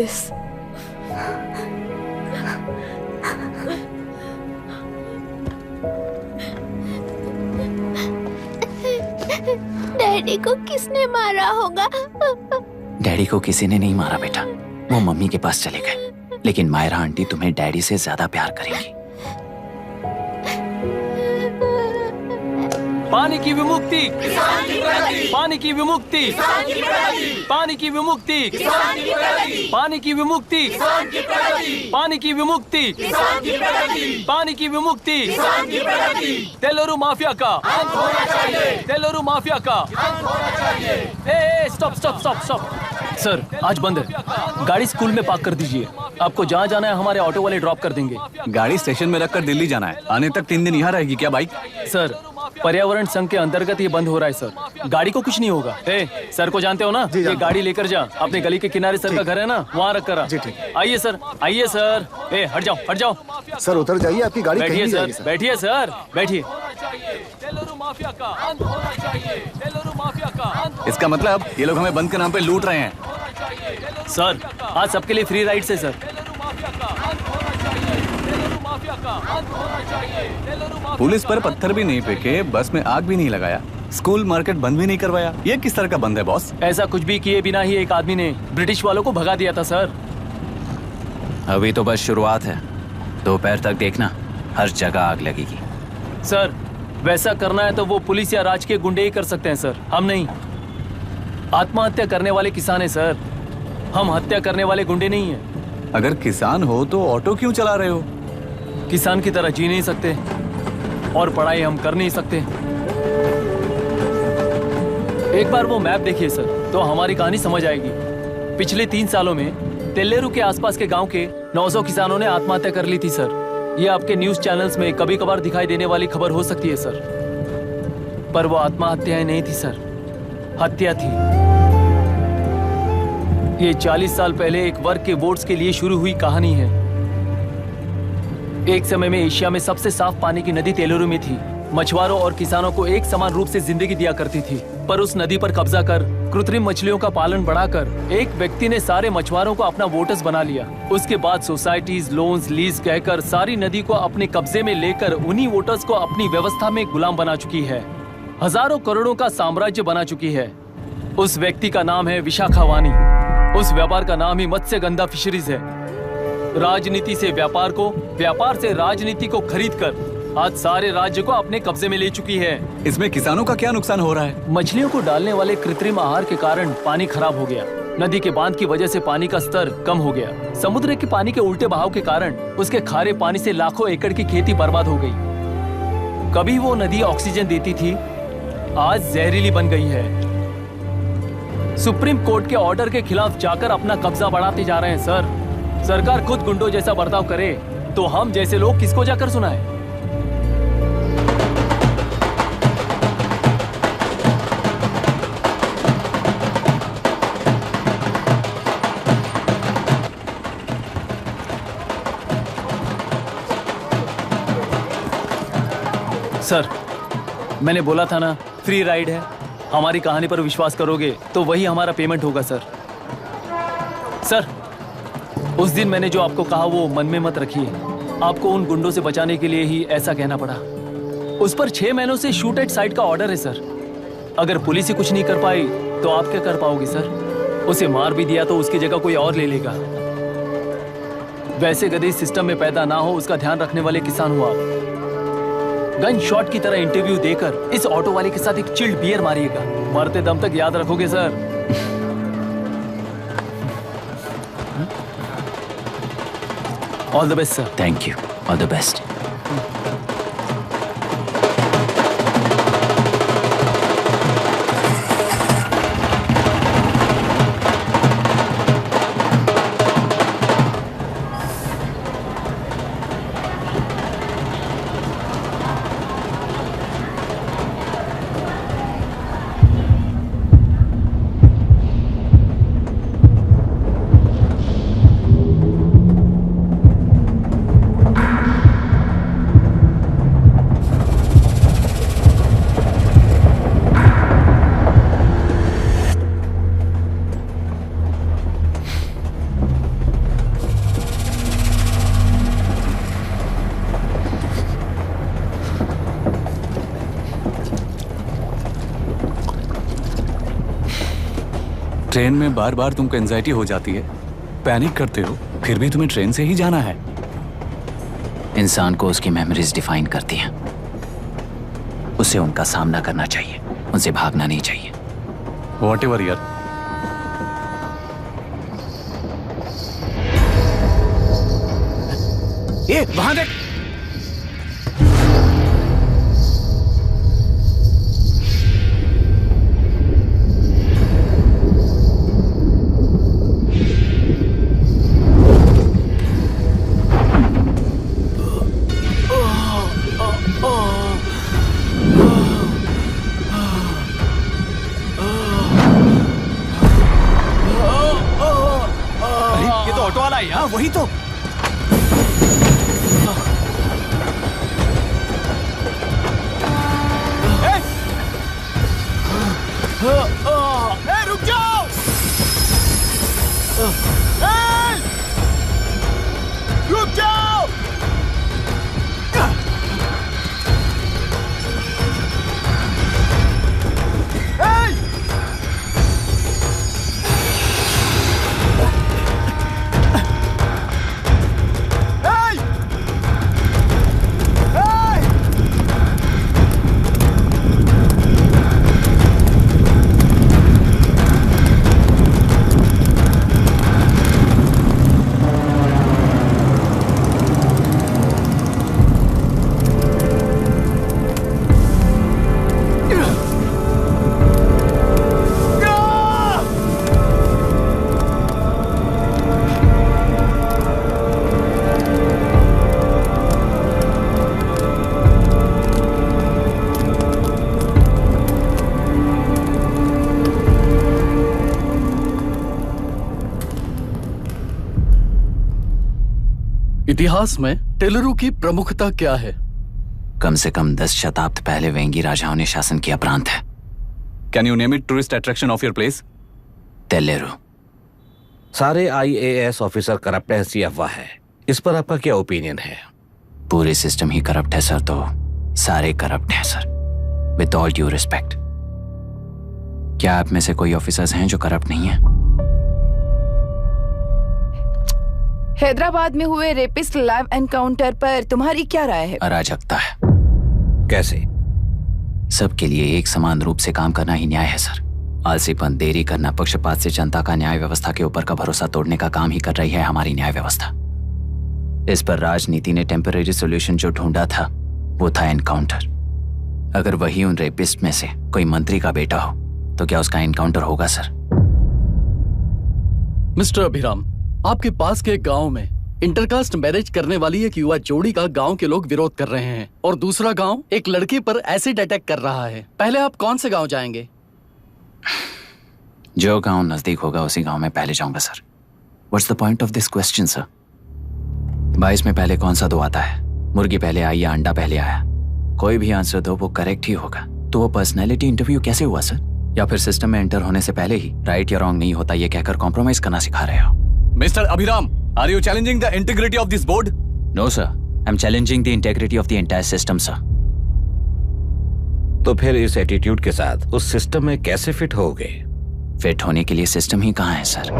Daddy को किसने मारा होगा? डैडी को किसी ने नहीं मारा बेटा, वो मम्मी के पास चले गए। लेकिन मायरा आंटी तुम्हें डैडी से ज्यादा प्यार करेंगी। पानी की विमुक्ति, पानी की विमुक्ति, पानी की विमुक्ति, पानी की विमुक्ति, पानी की विमुक्ति, पानी की विमुक्ति, तेलुरु माफिया का अंत होना चाहिए, तेलुरु माफिया का अंत होना चाहिए। Stop stop stop stop. Sir आज बंद है, गाड़ी स्कूल में पार्क कर दीजिए। आपको जहाँ जाना है हमारे ऑटो वाले ड्रॉप कर देंगे। गाड़ी स्टेशन में रखकर दिल्ली जाना है, आने तक 3 दिन यहाँ रहेगी क्या बाइक? सर पर्यावरण संघ के अंतर्गत ये बंद हो रहा है सर, गाड़ी को कुछ नहीं होगा। सर को जानते हो ना, ये गाड़ी लेकर जा, अपने गली के किनारे सर का घर है ना, वहाँ रख कर आइए सर, आइए सर। हट जाओ हट जाओ सर, उतर जाइए, आपकी गाड़ी बैठिए सर, बैठिए सर, बैठिए। माफिया का अंत होना चाहिए, माफिया का अंत। इसका मतलब ये लोग हमें बंद के नाम पे लूट रहे हैं। सर आज सबके लिए फ्री राइड है सर। पुलिस पर पत्थर भी नहीं फेंके, बस में आग भी नहीं लगाया, स्कूल मार्केट बंद भी नहीं करवाया। ये किस तरह का बंद है बॉस? ऐसा कुछ भी किए बिना ही एक आदमी ने ब्रिटिश वालों को भगा दिया था सर। अभी तो बस शुरुआत है, दोपहर तक देखना हर जगह आग लगेगी। सर वैसा करना है तो वो पुलिस या राज के गुंडे ही कर सकते हैं सर, हम नहीं। आत्महत्या करने वाले किसान है सर, हम हत्या करने वाले गुंडे नहीं है। अगर किसान हो तो ऑटो क्यों चला रहे हो? किसान की तरह जी नहीं सकते और पढ़ाई हम कर नहीं सकते। एक बार वो मैप देखिए सर, तो हमारी कहानी समझ आएगी। पिछले 3 सालों में तेल्लेरू के आसपास के गांव के 900 किसानों ने आत्महत्या कर ली थी सर। ये आपके न्यूज चैनल्स में कभी कभार दिखाई देने वाली खबर हो सकती है सर, पर वो आत्महत्याएं नहीं थी सर, हत्या थी। ये 40 साल पहले एक वर्ग के वोट्स के लिए शुरू हुई कहानी है। एक समय में एशिया में सबसे साफ पानी की नदी तेलुरु में थी। मछुआरों और किसानों को एक समान रूप से जिंदगी दिया करती थी, पर उस नदी पर कब्जा कर कृत्रिम मछलियों का पालन बढ़ाकर एक व्यक्ति ने सारे मछुआरों को अपना वोटर्स बना लिया। उसके बाद सोसाइटीज, लोन्स, लीज कहकर सारी नदी को अपने कब्जे में लेकर उन्हीं वोटर्स को अपनी व्यवस्था में गुलाम बना चुकी है। हजारों करोड़ों का साम्राज्य बना चुकी है। उस व्यक्ति का नाम है विशाखावानी। उस व्यापार का नाम ही मत्स्यगंधा फिशरीज है। राजनीति से व्यापार को, व्यापार से राजनीति को खरीद कर आज सारे राज्य को अपने कब्जे में ले चुकी है। इसमें किसानों का क्या नुकसान हो रहा है? मछलियों को डालने वाले कृत्रिम आहार के कारण पानी खराब हो गया। नदी के बांध की वजह से पानी का स्तर कम हो गया। समुद्र के पानी के उल्टे बहाव के कारण उसके खारे पानी से लाखों एकड़ की खेती बर्बाद हो गई। कभी वो नदी ऑक्सीजन देती थी, आज जहरीली बन गई है। सुप्रीम कोर्ट के ऑर्डर के खिलाफ जाकर अपना कब्जा बढ़ाते जा रहे हैं सर। सरकार खुद गुंडों जैसा बर्ताव करे तो हम जैसे लोग किसको जाकर सुनाएं? सर मैंने बोला था ना, फ्री राइड है। हमारी कहानी पर विश्वास करोगे तो वही हमारा पेमेंट होगा सर। सर उस दिन मैंने जो आपको कहा वो मन में मत रखिए। आपको उन गुंडों से बचाने के लिए ही ऐसा कहना पड़ा। उस पर 6 महीनों से शूट एट साइट का ऑर्डर है सर। अगर पुलिस ही कुछ नहीं कर पाई तो आप क्या कर पाओगे सर? उसे मार भी दिया तो उसकी जगह कोई और ले लेगा। वैसे गधे सिस्टम में पैदा ना हो उसका ध्यान रखने वाले किसान हो आप। गन शॉट की तरह इंटरव्यू देकर इस ऑटो वाले के साथ एक चिल्ड बियर मारिएगा। मरते दम तक याद रखोगे sir. All the best sir. Thank you, all the best. Train में बार बार तुमको एंजाइटी हो जाती है, पैनिक करते हो, फिर भी तुम्हें ट्रेन से ही जाना है। इंसान को उसकी मेमोरीज डिफाइन करती हैं। उसे उनका सामना करना चाहिए, उनसे भागना नहीं चाहिए। व्हाटएवर यार। ये वहां देख। ये तो ऑटो वाला है यार। वही तो। रुक जाओ। रुक जाओ। इतिहास में टेलरू की प्रमुखता क्या है? कम से कम 10 शताब्द पहले वेंगी राजाओं ने शासन किया प्रांत है। Can you name it tourist attraction of your place? तेलेरू। सारे IAS ऑफिसर करप्ट है, ऐसी अफवाह है। इस पर आपका क्या ओपिनियन है? पूरे सिस्टम ही करप्ट है सर, तो सारे करप्ट हैं sir, with all due respect. क्या आप में से कोई ऑफिसर्स हैं जो करप्ट नहीं है? हैदराबाद में हुए रेपिस्ट लाइव एनकाउंटर पर तुम्हारी क्या राय है? अराजकता है। कैसे? सबके लिए एक समान रूप से काम करना ही न्याय है सर। आलसीपन, देरी करना, पक्षपात से जनता का न्याय व्यवस्था के ऊपर का भरोसा तोड़ने का काम ही कर रही है हमारी न्याय व्यवस्था। इस पर राजनीति ने टेम्परेरी सोल्यूशन जो ढूंढा था वो था एनकाउंटर। अगर वही उन रेपिस्ट में से कोई मंत्री का बेटा हो तो क्या उसका एनकाउंटर होगा सर? मिस्टर अभिराम, आपके पास के गांव में इंटरकास्ट मैरिज करने वाली एक युवा जोड़ी का गांव के लोग विरोध कर रहे हैं और दूसरा गांव एक लड़के पर एसिड अटैक कर रहा है। पहले आप कौन से गांव जाएंगे? जो गांव नजदीक होगा उसी गांव में पहले जाऊंगा sir. What's the point of this question sir? 22 में पहले कौन सा दो आता है? मुर्गी पहले आई या अंडा पहले आया? कोई भी आंसर दो, वो करेक्ट ही होगा। तो वो पर्सनैलिटी इंटरव्यू कैसे हुआ सर? या फिर सिस्टम में एंटर होने से पहले ही राइट या रॉन्ग नहीं होता ये कहकर कॉम्प्रोमाइज करना सिखा रहे हो? Mister Abhiram, are you challenging the integrity of this board? No sir, I am challenging the integrity of the entire system sir. तो फिर इस एटीट्यूड के साथ उस सिस्टम में कैसे फिट होगे? फिट होने के लिए सिस्टम ही कहाँ है सर?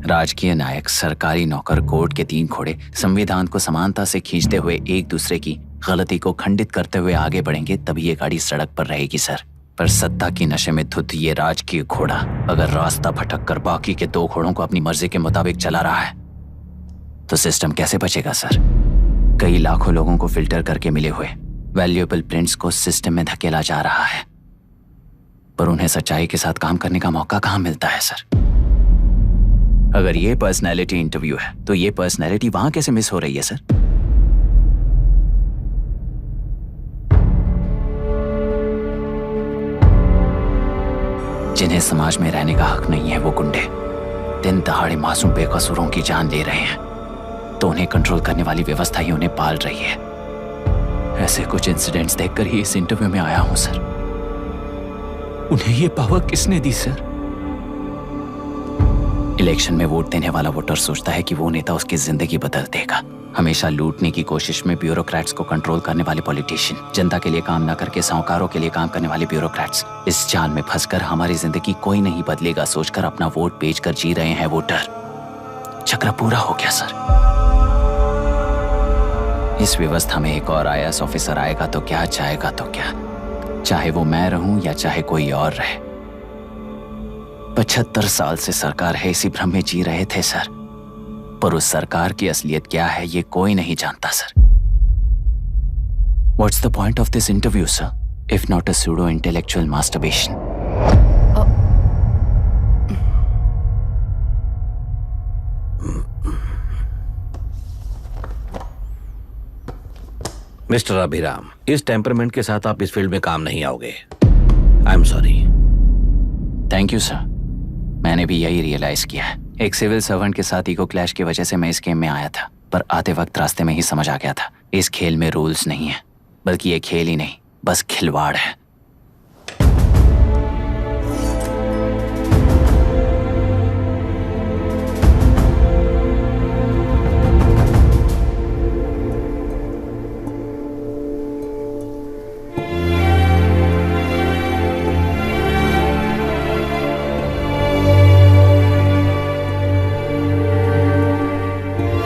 राजकीय नायक, सरकारी नौकर, कोर्ट के 3 घोड़े संविधान को समानता से खींचते हुए एक दूसरे की गलती को खंडित करते हुए आगे बढ़ेंगे, तभी ये गाड़ी सड़क पर रहेगी सर। पर सत्ता की नशे में धुत ये राजकीय घोड़ा अगर रास्ता भटक कर बाकी के 2 घोड़ों को अपनी मर्जी के मुताबिक चला रहा है तो सिस्टम कैसे बचेगा सर? कई लाखों लोगों को फिल्टर करके मिले हुए वैल्यूएबल प्रिंट्स को सिस्टम में धकेला जा रहा है, पर उन्हें सच्चाई के साथ काम करने का मौका कहां मिलता है सर? अगर ये पर्सनैलिटी इंटरव्यू है तो ये पर्सनैलिटी वहां कैसे मिस हो रही है सर? जिन्हें समाज में रहने का हक नहीं है वो गुंडे दिन दहाड़े मासूम बेकसूरों की जान ले रहे हैं, तो उन्हें कंट्रोल करने वाली व्यवस्था ही उन्हें पाल रही है। ऐसे कुछ इंसिडेंट्स देखकर ही इस इंटरव्यू में आया हूं सर। उन्हें ये पावर किसने दी सर? इलेक्शन में वोट देने वाला वोटर सोचता है कि वो नेता उसकी जिंदगी बदल देगा, हमेशा लूटने की कोशिश में ब्यूरोक्रेट्स को कंट्रोल करने वाले पॉलिटिशियन, जनता के लिए काम ना करके साहूकारों के लिए काम करने वाले ब्यूरोक्रेट्स, इस जाल में फंसकर हमारी जिंदगी कोई नहीं बदलेगा सोचकर अपना वोट बेचकर जी रहे हैं वोटर। चक्र पूरा हो गया सर। इस व्यवस्था में एक और IAS ऑफिसर आएगा तो क्या, जाएगा तो क्या, चाहे वो मैं रहूं या चाहे कोई और रहे। 75 साल से सरकार है इसी भ्रम में जी रहे थे सर, पर उस सरकार की असलियत क्या है ये कोई नहीं जानता sir. What's the point of this interview, sir, if not a pseudo-intellectual masturbation? Mister Abhiram, इस टेम्परमेंट के साथ आप इस फील्ड में काम नहीं आओगे। I am sorry. Thank you sir. मैंने भी यही रियलाइज किया है। एक सिविल सर्वेंट के साथ ईगो क्लैश की वजह से मैं इस गेम में आया था, पर आते वक्त रास्ते में ही समझ आ गया था इस खेल में रूल्स नहीं है, बल्कि ये खेल ही नहीं बस खिलवाड़ है।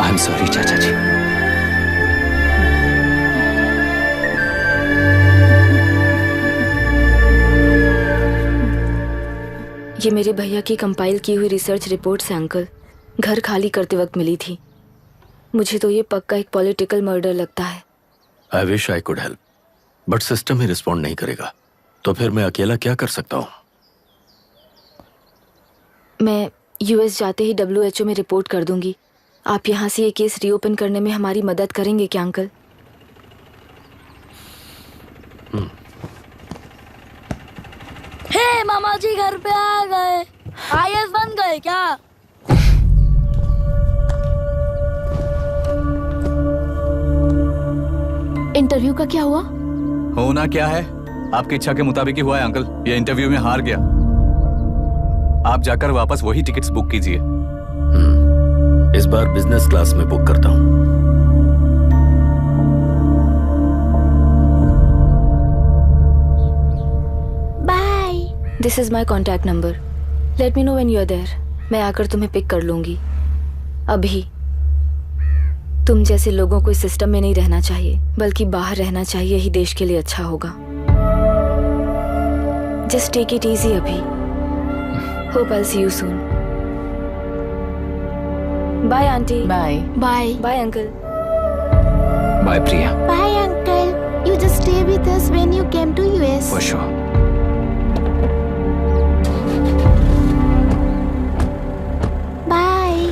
I'm sorry, चाचा जी। ये मेरे भैया की कंपाइल की हुई रिसर्च रिपोर्ट से अंकल, घर खाली करते वक्त मिली थी। मुझे तो ये पक्का एक पॉलिटिकल मर्डर लगता है। I wish I could help, but system he respond नहीं करेगा, तो फिर मैं अकेला क्या कर सकता हूँ? मैं US जाते ही WHO में रिपोर्ट कर दूंगी। आप यहाँ से ये केस रीओपन करने में हमारी मदद करेंगे क्या अंकल? हे मामा जी घर पे आ गए। IAS बन गए क्या? इंटरव्यू का क्या हुआ? होना क्या है, आपकी इच्छा के मुताबिक ही हुआ है अंकल। ये इंटरव्यू में हार गया। आप जाकर वापस वही टिकट्स बुक कीजिए। इस बार बिजनेस क्लास में बुक करता हूँ। Bye. This is my contact number. Let me know when you are there. मैं आकर तुम्हें पिक कर लूंगी। अभी तुम जैसे लोगों को इस सिस्टम में नहीं रहना चाहिए, बल्कि बाहर रहना चाहिए, ही देश के लिए अच्छा होगा। जस्ट टेक इट इजी अभी। Hope I see you soon. Bye aunty. Bye bye bye uncle. Bye Priya. Bye uncle, you just stay with us when you came to US. For sure. Bye.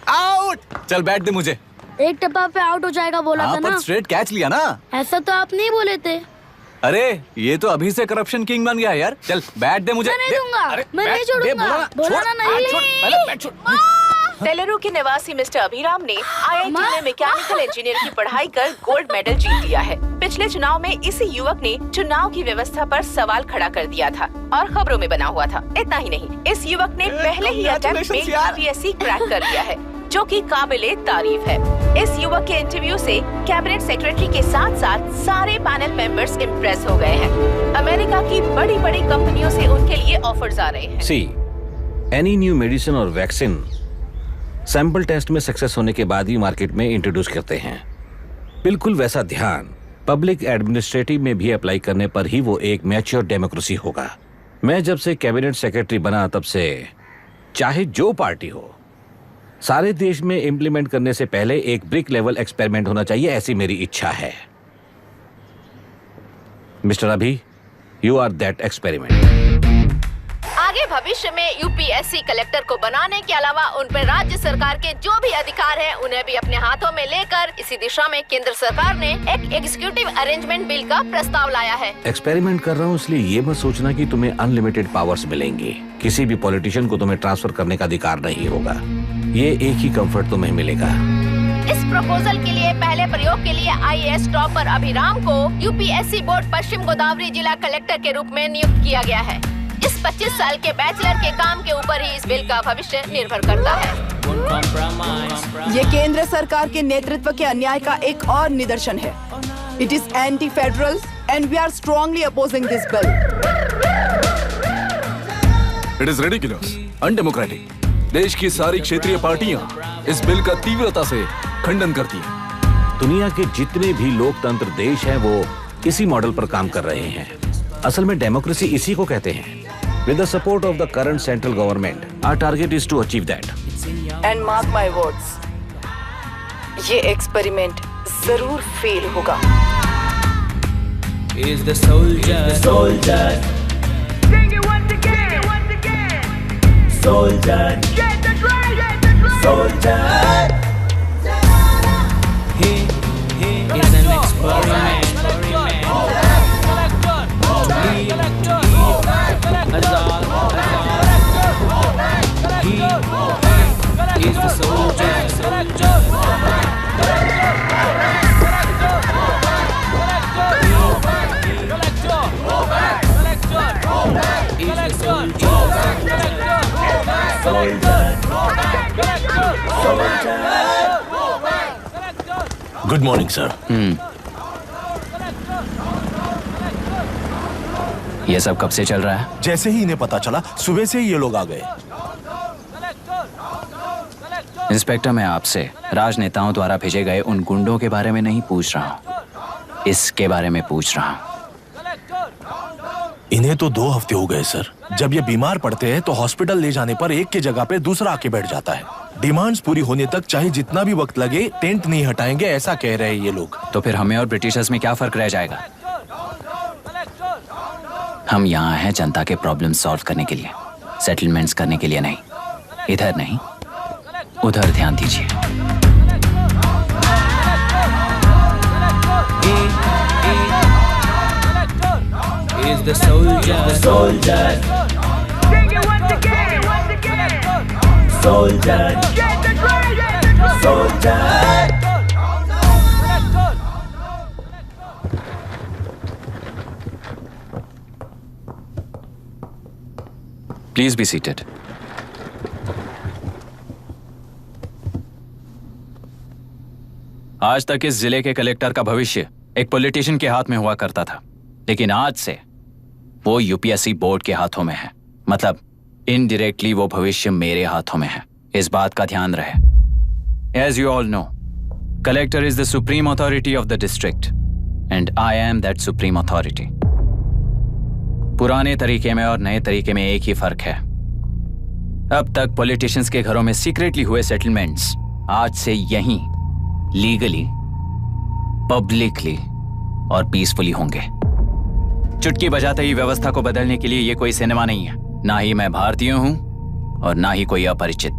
Out. चल बैठ दे मुझे। एक टप्पा पे out हो जाएगा बोला था ना। पर स्ट्रेट कैच लिया ना। ऐसा तो आप नहीं बोले थे। अरे ये तो अभी से करप्शन किंग बन गया है यार। चल बैठ दे मुझे। मैं नहीं दूंगा। मैं नहीं छोड़ूंगा। बोला ना नहीं। तेलुरु के निवासी मिस्टर अभिराम ने IIT में मैकेनिकल इंजीनियर की पढ़ाई कर गोल्ड मेडल जीत लिया है। पिछले चुनाव में इसी युवक ने चुनाव की व्यवस्था पर सवाल खड़ा कर दिया था और खबरों में बना हुआ था। इतना ही नहीं, इस युवक ने पहले ही अटेम्प्ट में UPSC क्रैक कर लिया है, जो कि काबिले तारीफ है। इस युवक के इंटरव्यू से कैबिनेट सेक्रेटरी के साथ साथ सारे पैनल मेंबर्स इम्प्रेस हो गए हैं। अमेरिका की बड़ी बड़ी कंपनियों से उनके लिए ऑफर्स आ रहे हैं। सी एनी न्यू मेडिसिन और वैक्सीन सैंपल टेस्ट में सक्सेस होने के बाद ही मार्केट में इंट्रोड्यूस करते हैं। बिल्कुल वैसा ध्यान पब्लिक एडमिनिस्ट्रेटिव में भी अप्लाई करने पर ही वो एक मैच्योर डेमोक्रेसी होगा। मैं जब से कैबिनेट सेक्रेटरी बना तब से चाहे जो पार्टी हो, सारे देश में इंप्लीमेंट करने से पहले एक ब्रिक लेवल एक्सपेरिमेंट होना चाहिए, ऐसी मेरी इच्छा है। मिस्टर अभी, यू आर दैट एक्सपेरिमेंट। आगे भविष्य में UPSC कलेक्टर को बनाने के अलावा उन पर राज्य सरकार के जो भी अधिकार हैं, उन्हें भी अपने हाथों में लेकर इसी दिशा में केंद्र सरकार ने एक एग्जीक्यूटिव अरेंजमेंट बिल का प्रस्ताव लाया है। एक्सपेरिमेंट कर रहा हूँ इसलिए ये मत सोचना कि तुम्हें अनलिमिटेड पावर्स मिलेंगे। किसी भी पॉलिटिशियन को तुम्हें ट्रांसफर करने का अधिकार नहीं होगा। ये एक ही कंफर्ट तुम्हें मिलेगा, इस प्रपोजल के लिए पहले प्रयोग के लिए IAS टॉपर अभिराम को UPSC बोर्ड पश्चिम गोदावरी जिला कलेक्टर के रूप में नियुक्त किया गया है। इस 25 साल के बैचलर के काम के ऊपर ही इस बिल का भविष्य निर्भर करता है। ये केंद्र सरकार के नेतृत्व के अन्याय का एक और निदर्शन है। It is anti federal and we are strongly opposing this bill. It is ridiculous, undemocratic. देश की सारी क्षेत्रीय पार्टियां इस बिल का तीव्रता से खंडन करती हैं। दुनिया के जितने भी लोकतंत्र देश हैं वो इसी मॉडल पर काम कर रहे हैं। असल में डेमोक्रेसी इसी को कहते हैं। With the support of the current central government, our target is to achieve that. And mark my words, ये एक्सपेरिमेंट जरूर फेल होगा। Is the soldier. Sing it once again. Soldier. Get the drum. Soldier. He is an experiment. He is the soldier. Good morning sir. ये सब कब से चल रहा है? जैसे ही इन्हें पता चला सुबह से ही ये लोग आ गए। इंस्पेक्टर, मैं आपसे राजनेताओं द्वारा भेजे गए उन गुंडों के बारे में नहीं पूछ रहा हूँ, इसके बारे में पूछ रहा हूँ। इन्हें तो 2 हफ्ते हो गए सर। जब ये बीमार पड़ते हैं तो हॉस्पिटल ले जाने पर एक की जगह पे दूसरा आके बैठ जाता है। डिमांड्स पूरी होने तक चाहे जितना भी वक्त लगे टेंट नहीं हटाएंगे, ऐसा कह रहे हैं ये लोग। तो फिर हमें और ब्रिटिशर्स में क्या फर्क रह जाएगा? हम यहाँ हैं जनता के प्रॉब्लम सॉल्व करने के लिए, सेटलमेंट्स करने के लिए नहीं। इधर नहीं, उधर ध्यान दीजिए। Is the soldier. Sing it once again. Soldier. Get the drum. Soldier. Please be seated. आज तक इस जिले के कलेक्टर का भविष्य एक पॉलिटिशियन के हाथ में हुआ करता था, लेकिन आज से वो यूपीएससी बोर्ड के हाथों में है। मतलब इनडायरेक्टली वो भविष्य मेरे हाथों में है। इस बात का ध्यान रहे। As you all know, collector is the supreme authority of the district and I am that supreme authority. पुराने तरीके में और नए तरीके में एक ही फर्क है। अब तक पॉलिटिशियंस के घरों में सीक्रेटली हुए सेटलमेंट्स आज से यहीं लीगली, पब्लिकली और पीसफुली होंगे। चुटकी बजाते ही व्यवस्था को बदलने के लिए ये कोई सिनेमा नहीं है। ना ही मैं भारतीय हूं और ना ही कोई अपरिचित।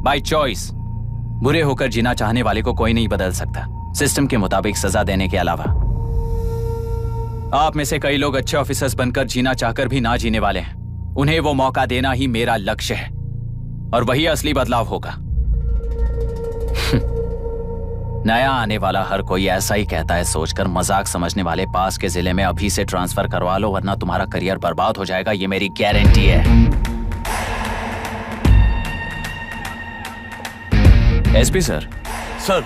बाय चॉइस बुरे होकर जीना चाहने वाले को कोई नहीं बदल सकता, सिस्टम के मुताबिक सजा देने के अलावा। आप में से कई लोग अच्छे ऑफिसर्स बनकर जीना चाहकर भी ना जीने वाले हैं। उन्हें वो मौका देना ही मेरा लक्ष्य है और वही असली बदलाव होगा। नया आने वाला हर कोई ऐसा ही कहता है सोचकर मजाक समझने वाले पास के जिले में अभी से ट्रांसफर करवा लो वरना तुम्हारा करियर बर्बाद हो जाएगा, ये मेरी गारंटी है। SP sir. सर।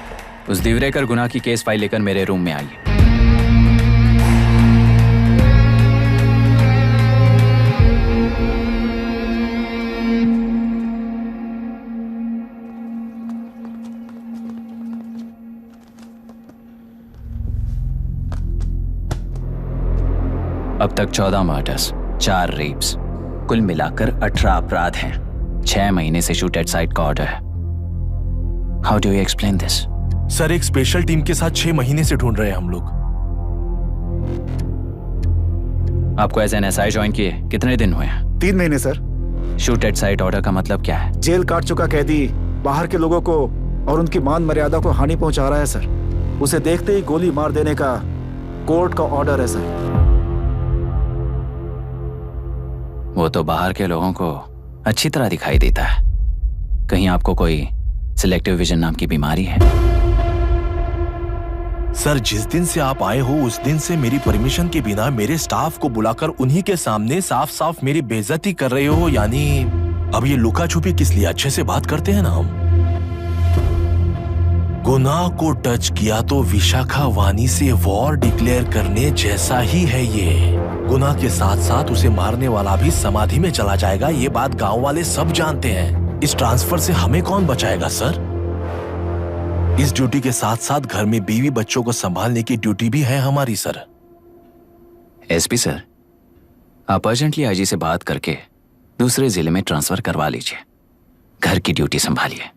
उस दिवरेकर गुना की केस फाइल लेकर मेरे रूम में आइए। अब तक 14 मर्डर्स, 4 रेप्स, कुल मिलाकर 18 अपराध हैं। 6 महीने से शूट एट साइट का ऑर्डर है। How do you explain this? Sir, एक स्पेशल टीम के साथ 6 महीने से ढूंढ रहे हैं हम लोग। आपको एज एन एसआई ज्वाइन किए कितने दिन हुए हैं? 3 महीने sir. Shoot at site order का मतलब क्या है? जेल काट चुका कैदी बाहर के लोगों को और उनकी मान मर्यादा को हानि पहुंचा रहा है सर। उसे देखते ही गोली मार देने का कोर्ट का ऑर्डर है सर। वो तो बाहर के लोगों को अच्छी तरह दिखाई देता है। कहीं आपको कोई सिलेक्टिव विजन नाम की बीमारी है? सर, जिस दिन से आप आए हो उस दिन से मेरी परमिशन के बिना मेरे स्टाफ को बुलाकर उन्हीं के सामने साफ साफ मेरी बेइज्जती कर रहे हो। यानी अब ये लुका छुपी किस लिए? अच्छे से बात करते हैं ना हम। गुनाह को टच किया तो विशाखा वानी से वॉर डिक्लेयर करने जैसा ही है ये। गुनाह के साथ साथ उसे मारने वाला भी समाधि में चला जाएगा। ये बात गांव वाले सब जानते हैं। इस ट्रांसफर से हमें कौन बचाएगा सर? इस ड्यूटी के साथ साथ घर में बीवी बच्चों को संभालने की ड्यूटी भी है हमारी सर। एसपी सर, आप अर्जेंटली आईजी से बात करके दूसरे जिले में ट्रांसफर करवा लीजिए। घर की ड्यूटी संभालिए।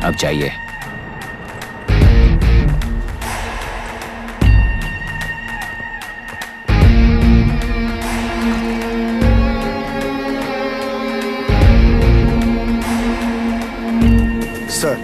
अब जाइए। सर,